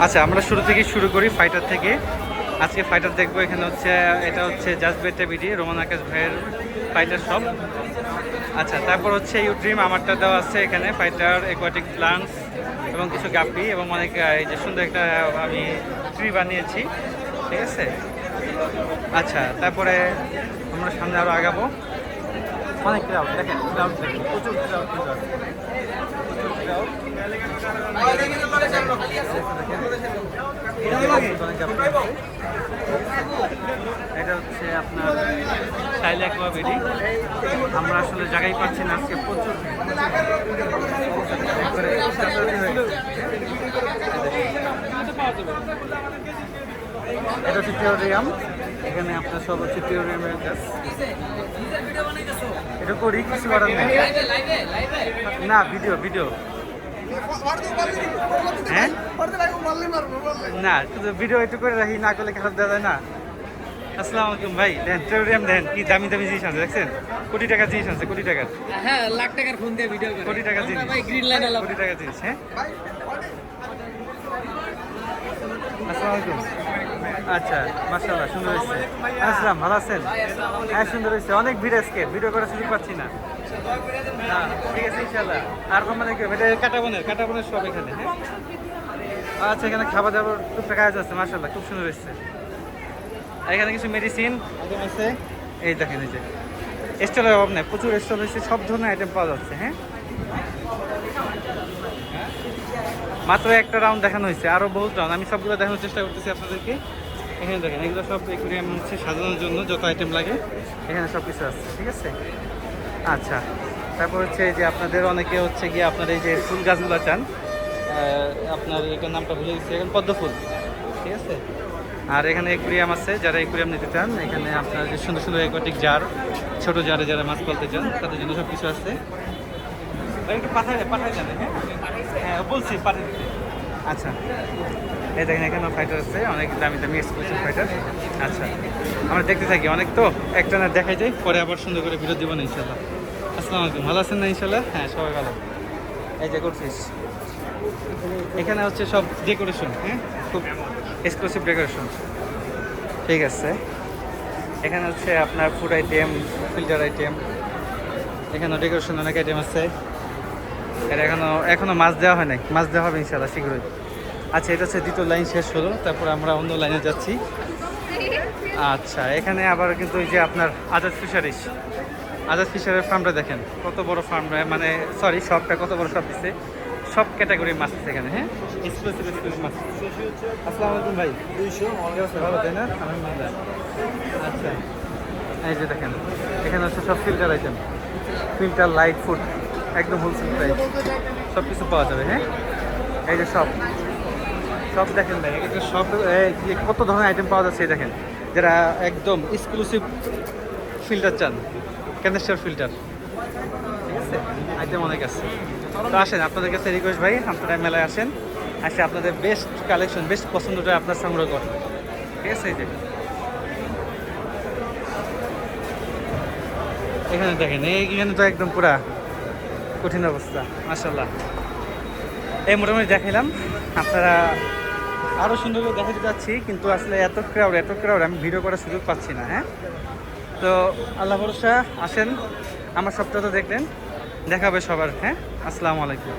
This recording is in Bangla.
আচ্ছা, আমরা শুরু থেকেই শুরু করি ফাইটার থেকে। আজকে ফাইটার দেখবো। এখানে হচ্ছে এটা হচ্ছে জাজবেটা বিডি রোমান আকাশ ভাইয়ের ফাইটার শপ। আচ্ছা, তারপর হচ্ছে ইউ ড্রিম আমারটা দেওয়া আছে এখানে ফাইটার অ্যাকোয়াটিক প্লান্টস এবং কিছু গাপ্পি এবং অনেক এই যে সুন্দর একটা আমি ট্রি বানিয়েছি, ঠিক আছে। আচ্ছা, তারপরে আমরা সামনে আরও আগাবো। অনেক ক্রাউড, দেখেন ক্রাউড, দেখেন প্রচুর ক্রাউড কিন্তু আছে, প্রচুর ক্রাউড। এটা হচ্ছে আপনার সাইলা কোয়াবেরি। আমরা আসলে জায়গায় পাচ্ছি না আজকে, প্রচুর এটা হচ্ছে টেরিয়াম। এখানে আপনার সব হচ্ছে টেরিয়ামের গাছ। এটা করি কিছু করার নেই না, ভিডিও ভিডিও হ্যাঁ না, শুধু ভিডিও একটু করে রাখি, না করলে খারাপ দেওয়া যায় না। আসসালামু আলাইকুম ভাই, দেন টেরিয়াম দেন, কি দামি দামি জিনিস আছে দেখছেন, কোটি টাকার জিনিস আছে, কোটি টাকার। হ্যাঁ, লাখ টাকার ফোন দিয়ে ভিডিও করে, কোটি টাকার জিনিস ভাই গ্রিন লাইন আলা কোটি টাকার জিনিস। হ্যাঁ, আসসালামু আলাইকুম। আচ্ছা, মাশাআল্লাহ, সুন্দর হয়েছে। আসসালাম, ভালো আছেন? হ্যাঁ, সুন্দর হয়েছে। অনেক ভিড় আজকে, ভিডিও করার সুযোগ পাচ্ছি না। হ্যাঁ, ঠিক আছে ইনশাআল্লাহ। আর মানে কি এটা কাটাবনের সব এখানে। হ্যাঁ, আচ্ছা, এখানে খাবার দাবার টুকটাক কাজ আছে, মাশাআল্লাহ খুব সুন্দর হয়েছে। আর এখানে কিছু মেডিসিন আইটেম আছে, এই দেখেন, এই যে স্টলের অভাব নেই, প্রচুর স্টল হয়েছে, সব ধরনের আইটেম পাওয়া যাচ্ছে। হ্যাঁ, মাত্র একটা রাউন্ড দেখানো হয়েছে, আরও বহুত রাউন্ড, আমি সবগুলো দেখানোর চেষ্টা করতেছি আপনাদেরকে। এখানে দেখেন, এগুলো সব অ্যাকুয়ারিয়াম হচ্ছে সাজানোর জন্য যত আইটেম লাগে এখানে সব কিছু আছে, ঠিক আছে। আচ্ছা, তারপর হচ্ছে যে আপনাদের অনেকে হচ্ছে গিয়ে আপনার এই যে ফুল গাছগুলো চান, আপনার এটার নামটা ভুলে গেছি এখন, পদ্ম ফুল, ঠিক আছে। আর এখানে অ্যাকুয়ারিয়াম আছে, যারা অ্যাকুয়ারিয়াম নিতে চান এখানে আপনার যে সুন্দর সুন্দর অ্যাকোয়াটিক জার, ছোটো জারে যারা মাছ পালতে চান তাদের জন্য সব কিছু আছে। একটু পাঠাই জানে। হ্যাঁ হ্যাঁ, বলছি পাঠিয়ে দিতে। আচ্ছা, এই দেখেন এখানেও ফাইটার আছে, অনেক দামি দামি এক্সক্লুসিভ ফাইটার। আচ্ছা, আমরা দেখতে থাকি, অনেক তো একটা না দেখাই যায়, পরে আবার সুন্দর করে ভিডিও দেবো না ইনশাল্লাহ। আসসালামু আলাইকুম, ভালো আছেন না? ইনশাল্লাহ, হ্যাঁ সবাই ভালো। এই যে করছিস, এখানে হচ্ছে সব ডেকোরেশন, হ্যাঁ খুব এক্সক্লুসিভ ডেকোরেশন, ঠিক আছে। এখানে হচ্ছে আপনার ফুড আইটেম, ফিল্টার আইটেম, এখানেও ডেকোরেশন অনেক আইটেম আছে। এটা এখনো মাছ দেওয়া হয় নাই, মাছ দেওয়া হবে ইনশাল্লাহ শীঘ্রই। আচ্ছা, এটা হচ্ছে দ্বিতীয় লাইন শেষ হলো, তারপর আমরা অন্য লাইনে যাচ্ছি। আচ্ছা, এখানে আবার কিন্তু এই যে আপনার আজাদ ফিশারের ফার্মটা দেখেন, কত বড় ফার্ম, মানে সরি শপটা কত বড় শপ দিচ্ছে, সব ক্যাটাগরির মাছ আছে এখানে। হ্যাঁ, এক্সক্লুসিভ মাছ। আসসালামু আলাইকুম ভাই, 200 ভালো তাই না? আলহামদুলিল্লাহ। আচ্ছা, এই যে দেখেন এখানে হচ্ছে সব filter item, filter, light, food, একদম হোলসেল প্রাইস, সব কিছু পাওয়া যাবে। হ্যাঁ, এই যে সব দেখেন ভাই, এটা সব কত ধরনের আইটেম পাওয়া যাচ্ছে দেখেন, যারা একদম এক্সক্লুসিভ ফিল্টার চান, ক্যানেস্টার ফিল্টার, ঠিক আছে, আইটেম অনেক আছে। তো আসেন, আপনাদের কাছে রিকোয়েস্ট ভাই, আপনারা মেলায় আসেন, আসে আপনাদের বেস্ট কালেকশন, বেস্ট পছন্দটা আপনার সংগ্রহ করেন, ঠিক আছে। এই যে এখানে দেখেন, এইখানে তো একদম পুরা কঠিন অবস্থা, মাশাআল্লাহ। এই মোটামুটি দেখাইলাম, আপনারা আরও সুন্দর করে দেখাতে যাচ্ছি, কিন্তু আসলে এত ক্রাউড আমি ভিডিও করার সুযোগ পাচ্ছি না। হ্যাঁ, তো আল্লাহ ভরসা, আসেন আমার সপ্তাহ তো দেখলেন, দেখা হবে সবার। হ্যাঁ, আসসালামু আলাইকুম।